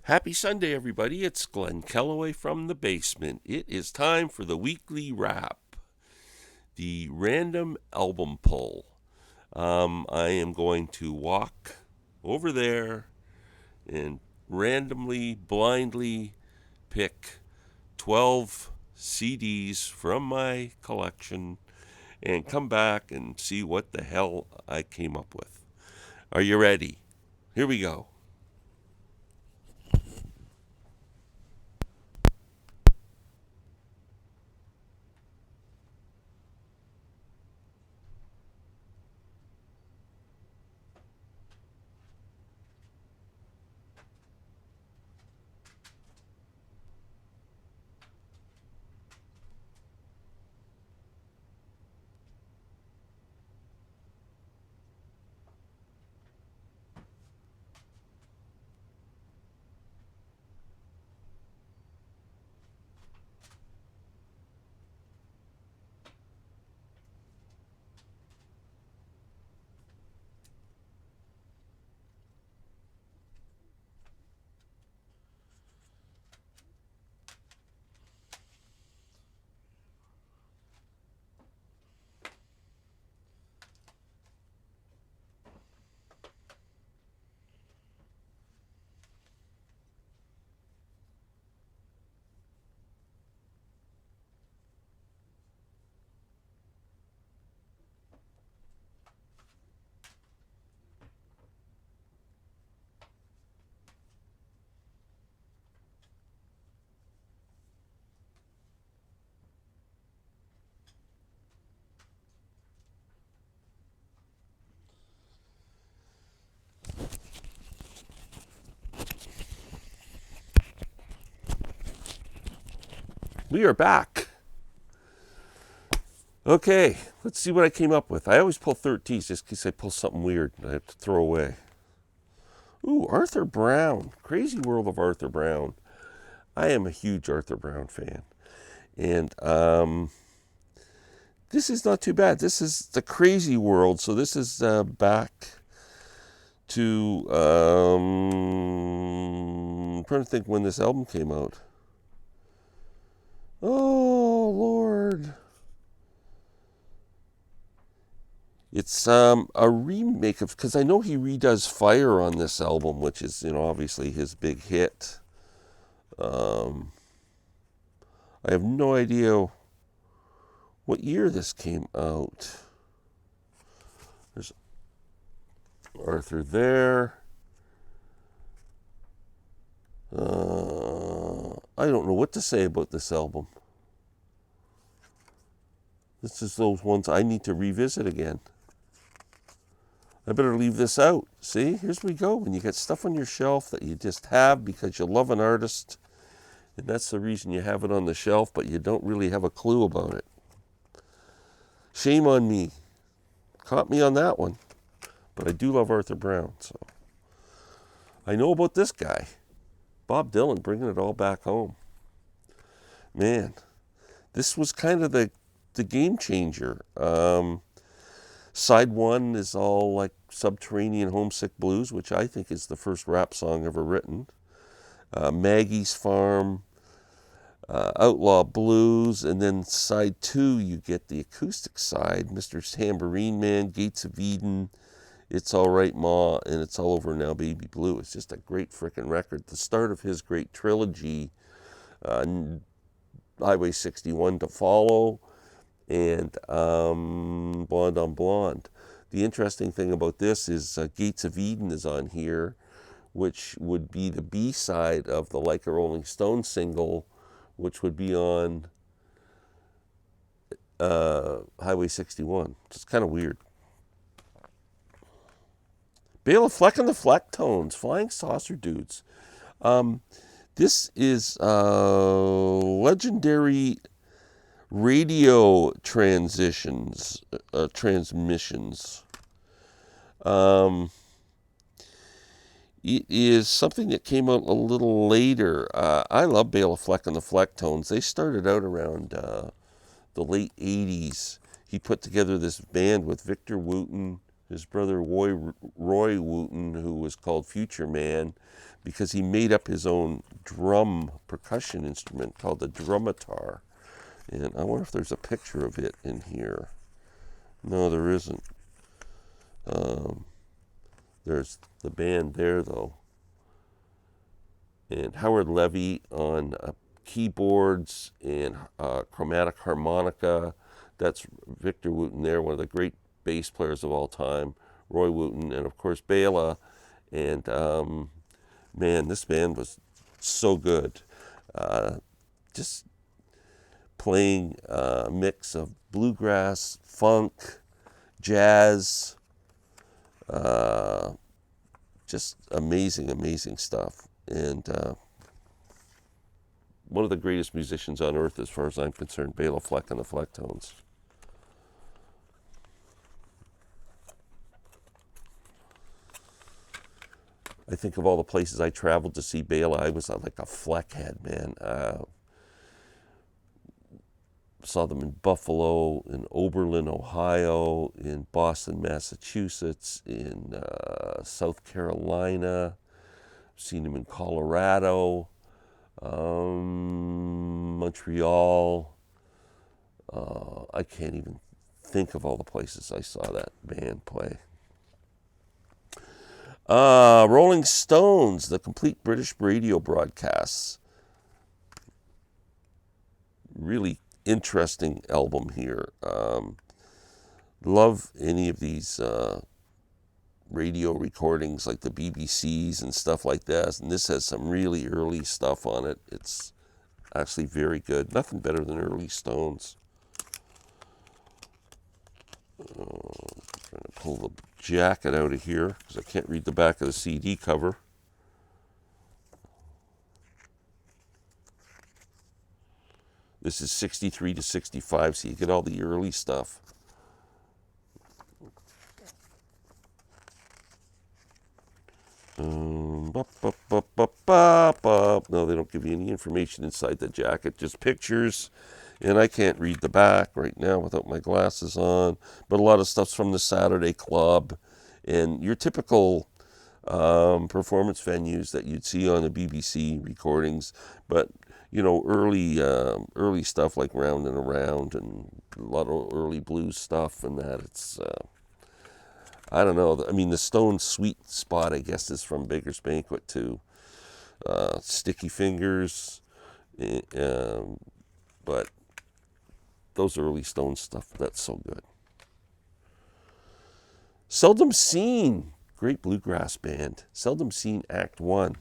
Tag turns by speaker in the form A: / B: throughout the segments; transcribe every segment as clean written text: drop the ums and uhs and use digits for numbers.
A: Happy Sunday, everybody. It's Glenn Kellaway from the basement. It is time for the weekly wrap, the random album pull. I am going to walk over there and randomly, blindly pick 12 CDs from my collection and come back and see what the hell I came up with. Are you ready? Here we go. We are back. Okay, let's see what I came up with. I always pull 13s just in case I pull something weird and I have to throw away. Ooh, Arthur Brown. Crazy World of Arthur Brown. I am a huge Arthur Brown fan. And this is not too bad. This is the Crazy World. So this is back to, I'm trying to think when this album came out. Oh, Lord. It's a remake of, because I know he redoes Fire on this album, which is, obviously his big hit. I have no idea what year this came out. There's Arthur there. I don't know what to say about this album. This is those ones I need to revisit again. I better leave this out. See, here's we go. When you get stuff on your shelf that you just have because you love an artist, and that's the reason you have it on the shelf, but you don't really have a clue about it. Shame on me. Caught me on that one. But I do love Arthur Brown, so. I know about this guy. Bob Dylan bringing it all back home. Man, this was kind of the game changer. Side one is all like Subterranean Homesick Blues, which I think is the first rap song ever written. Maggie's Farm, Outlaw Blues, and then side two you get the acoustic side, Mr. Tambourine Man, Gates of Eden, It's All Right Ma, and It's All Over Now Baby Blue. It's just a great frickin' record. The start of his great trilogy, Highway 61 to follow, and Blonde on Blonde. The interesting thing about this is Gates of Eden is on here, which would be the B-side of the Like a Rolling Stone single, which would be on Highway 61. It's kind of weird. Bela, Fleck and the Flecktones, Flying Saucer Dudes. This is legendary radio transmissions. It is something that came out a little later. I love Bela Fleck and the Flecktones. They started out around the late 80s. He put together this band with Victor Wooten, his brother Roy Wooten, who was called Future Man. because he made up his own drum percussion instrument called the drumitar. And I wonder if there's a picture of it in here. No, there isn't. There's the band there, though. And Howard Levy on keyboards and chromatic harmonica. That's Victor Wooten there, one of the great bass players of all time. Roy Wooten, and of course Bela. And man, this band was so good. Just playing a mix of bluegrass, funk, jazz, just amazing, amazing stuff. And one of the greatest musicians on earth, as far as I'm concerned, Bela Fleck and the Flecktones. I think of all the places I traveled to see Bela, I was like a Fleck head, man. Saw them in Buffalo, in Oberlin, Ohio, in Boston, Massachusetts, in South Carolina. Seen them in Colorado, Montreal. I can't even think of all the places I saw that band play. Rolling Stones, the complete British radio broadcasts. Really interesting album here. Love any of these radio recordings like the BBC's and stuff like that. And this has some really early stuff on it. It's actually very good. Nothing better than early Stones. Trying to pull the jacket out of here because I can't read the back of the CD cover. This is 63 to 65, so you get all the early stuff. No, they don't give you any information inside the jacket, just pictures. And I can't read the back right now without my glasses on. But a lot of stuff's from the Saturday Club and your typical performance venues that you'd see on the BBC recordings. But, you know, early stuff like Round and Around and a lot of early blues stuff and that. It's, I don't know. I mean, the Stone sweet spot, I guess, is from Baker's Banquet to Sticky Fingers. But those early Stone stuff, that's so good. Seldom Seen, great bluegrass band. Seldom Seen Act 1.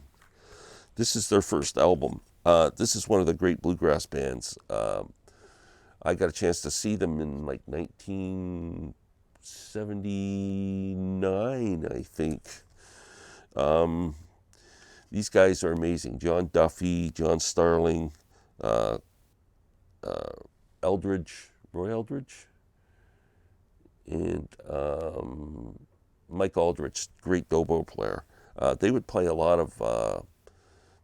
A: This is their first album. This is one of the great bluegrass bands. I got a chance to see them in like 1979, I think. These guys are amazing. John Duffy, John Starling, Roy Eldridge, and Mike Aldrich, great dobro player. They would play a lot of,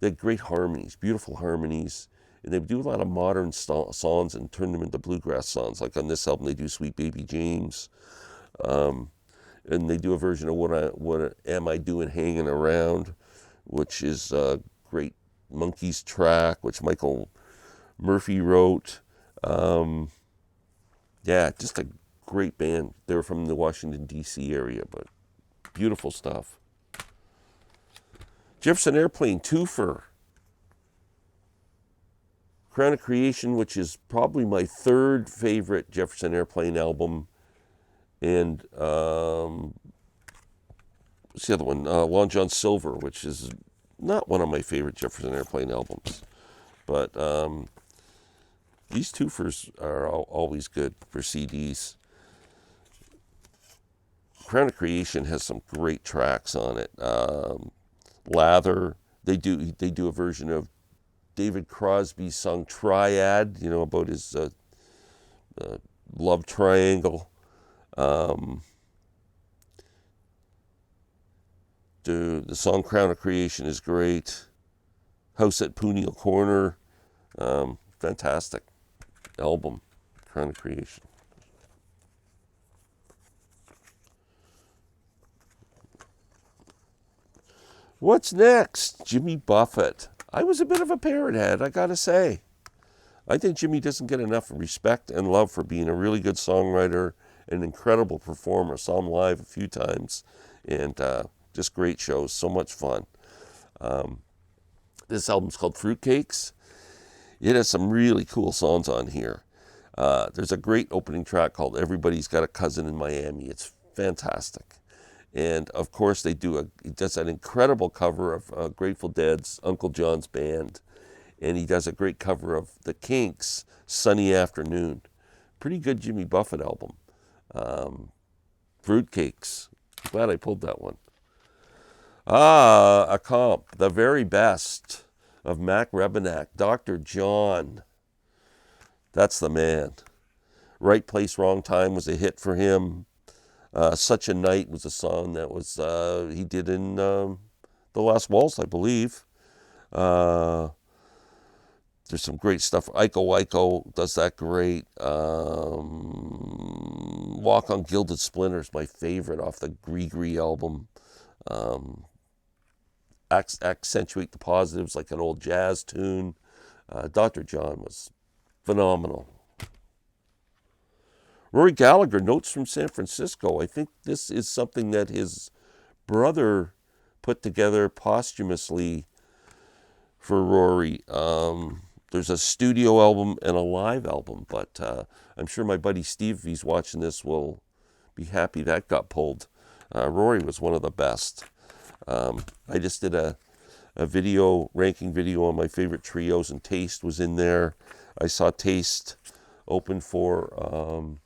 A: they had great harmonies, beautiful harmonies, and they would do a lot of modern songs and turn them into bluegrass songs. Like on this album, they do Sweet Baby James, and they do a version of What Am I Doing Hanging Around, which is a great Monkees track, which Michael Murphy wrote. Yeah, just a great band. They were from the Washington, D.C. area, but beautiful stuff. Jefferson Airplane, twofer. Crown of Creation, which is probably my third favorite Jefferson Airplane album. And what's the other one? Long John Silver, which is not one of my favorite Jefferson Airplane albums. But these twofers are always good for CDs. Crown of Creation has some great tracks on it. Lather, they do a version of David Crosby's song Triad, you know, about his love triangle. The song Crown of Creation is great. House at Pooneal Corner, fantastic album, Crown of Creation. What's next? Jimmy Buffett. I was a bit of a parrot head, I gotta say. I think Jimmy doesn't get enough respect and love for being a really good songwriter, an incredible performer. Saw him live a few times, and just great shows, so much fun. This album's called Fruitcakes. It has some really cool songs on here. There's a great opening track called Everybody's Got a Cousin in Miami. It's fantastic. And of course, he does an incredible cover of Grateful Dead's Uncle John's Band. And he does a great cover of The Kinks' Sunny Afternoon. Pretty good Jimmy Buffett album. Fruitcakes. Glad I pulled that one. A comp, The Very Best of Mac Rebennack, Dr. John. That's the man. Right Place, Wrong Time was a hit for him. Such a Night was a song that was he did in The Last Waltz, I believe. There's some great stuff. Iko does that great. Walk on Gilded Splinters, my favorite off the Gree album. Accentuate the Positives like an old jazz tune. Dr. John was phenomenal. Rory Gallagher, Notes from San Francisco. I think this is something that his brother put together posthumously for Rory. There's a studio album and a live album, but I'm sure my buddy Steve, if he's watching this, will be happy that got pulled. Rory was one of the best. I just did a ranking video on my favorite trios, and Taste was in there. I saw Taste open for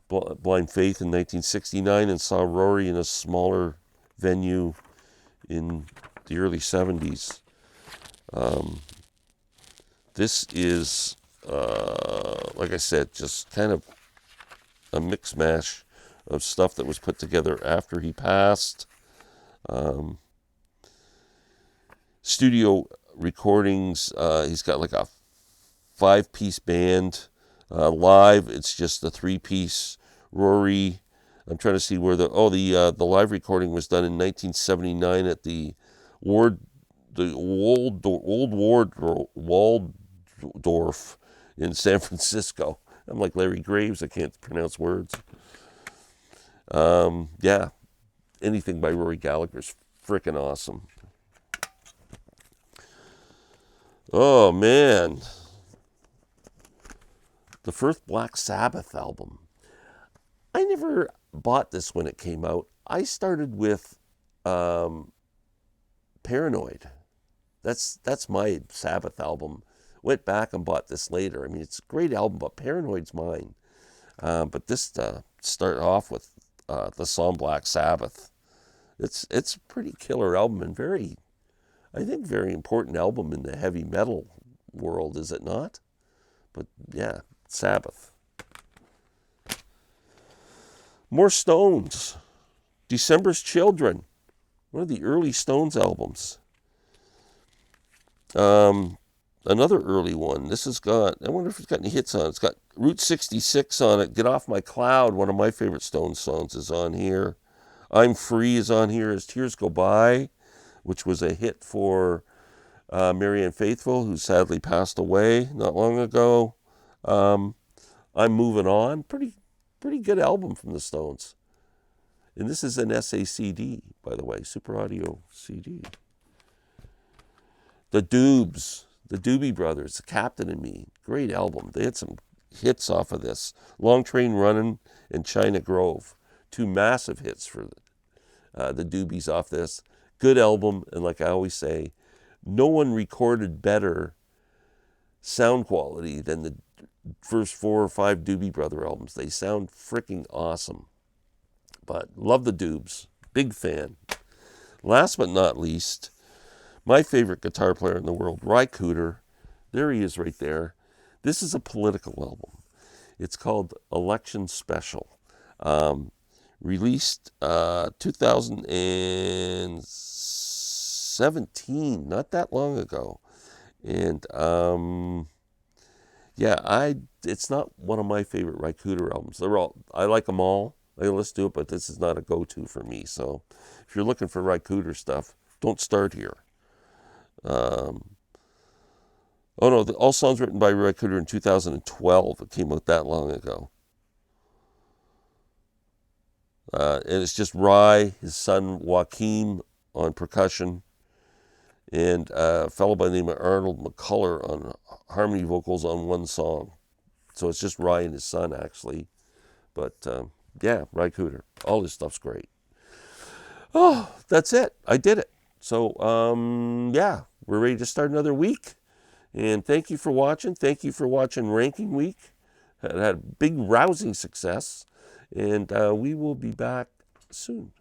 A: Blind Faith in 1969 and saw Rory in a smaller venue in the early 70s. This is, like I said, just kind of a mix mash of stuff that was put together after he passed. Studio recordings, he's got like a 5-piece band. Live, it's just a 3-piece. Rory, I'm trying to see where the live recording was done in 1979 at the Old Waldorf in San Francisco. I'm like Larry Graves, I can't pronounce words. Yeah, anything by Rory Gallagher's freaking awesome. Oh, man. The first Black Sabbath album. I never bought this when it came out. I started with Paranoid. That's my Sabbath album. Went back and bought this later. I mean, it's a great album, but Paranoid's mine. But this started off with the song Black Sabbath. It's a pretty killer album and very important album in the heavy metal world, is it not? But yeah, Sabbath. More Stones. December's Children. One of the early Stones albums. Another early one. This has got, I wonder if it's got any hits on it. It's got Route 66 on it. Get Off My Cloud, one of my favorite Stones songs, is on here. I'm Free is on here. As Tears Go By, which was a hit for Marianne Faithfull, who sadly passed away not long ago. I'm Moving On. Pretty good album from the Stones. And this is an SACD, by the way, Super Audio CD. The Doobies, the Doobie Brothers, The Captain and Me. Great album. They had some hits off of this. Long Train Runnin' and China Grove. 2 massive hits for the Doobies off this. Good album, and like I always say, no one recorded better sound quality than the first 4 or 5 Doobie Brother albums. They sound freaking awesome. But love the Doobs. Big fan. Last but not least, my favorite guitar player in the world, Cooder. There he is right there. This is a political album. It's called Election Special. Released 2017, not that long ago. And it's not one of my favorite Cooder albums. I like them all. I listen to it, but this is not a go-to for me. So if you're looking for Cooder stuff, Don't start here. Oh no, all songs written by Rory Cooder in 2012. It came out that long ago. And it's just Rye, his son Joaquin on percussion, and a fellow by the name of Arnold McCuller on harmony vocals on one song. So it's just Rye and his son, actually. But yeah, Rory Cooder. All his stuff's great. Oh, that's it. I did it. So yeah, we're ready to start another week. And thank you for watching. Thank you for watching Ranking Week. It had big rousing success. And we will be back soon.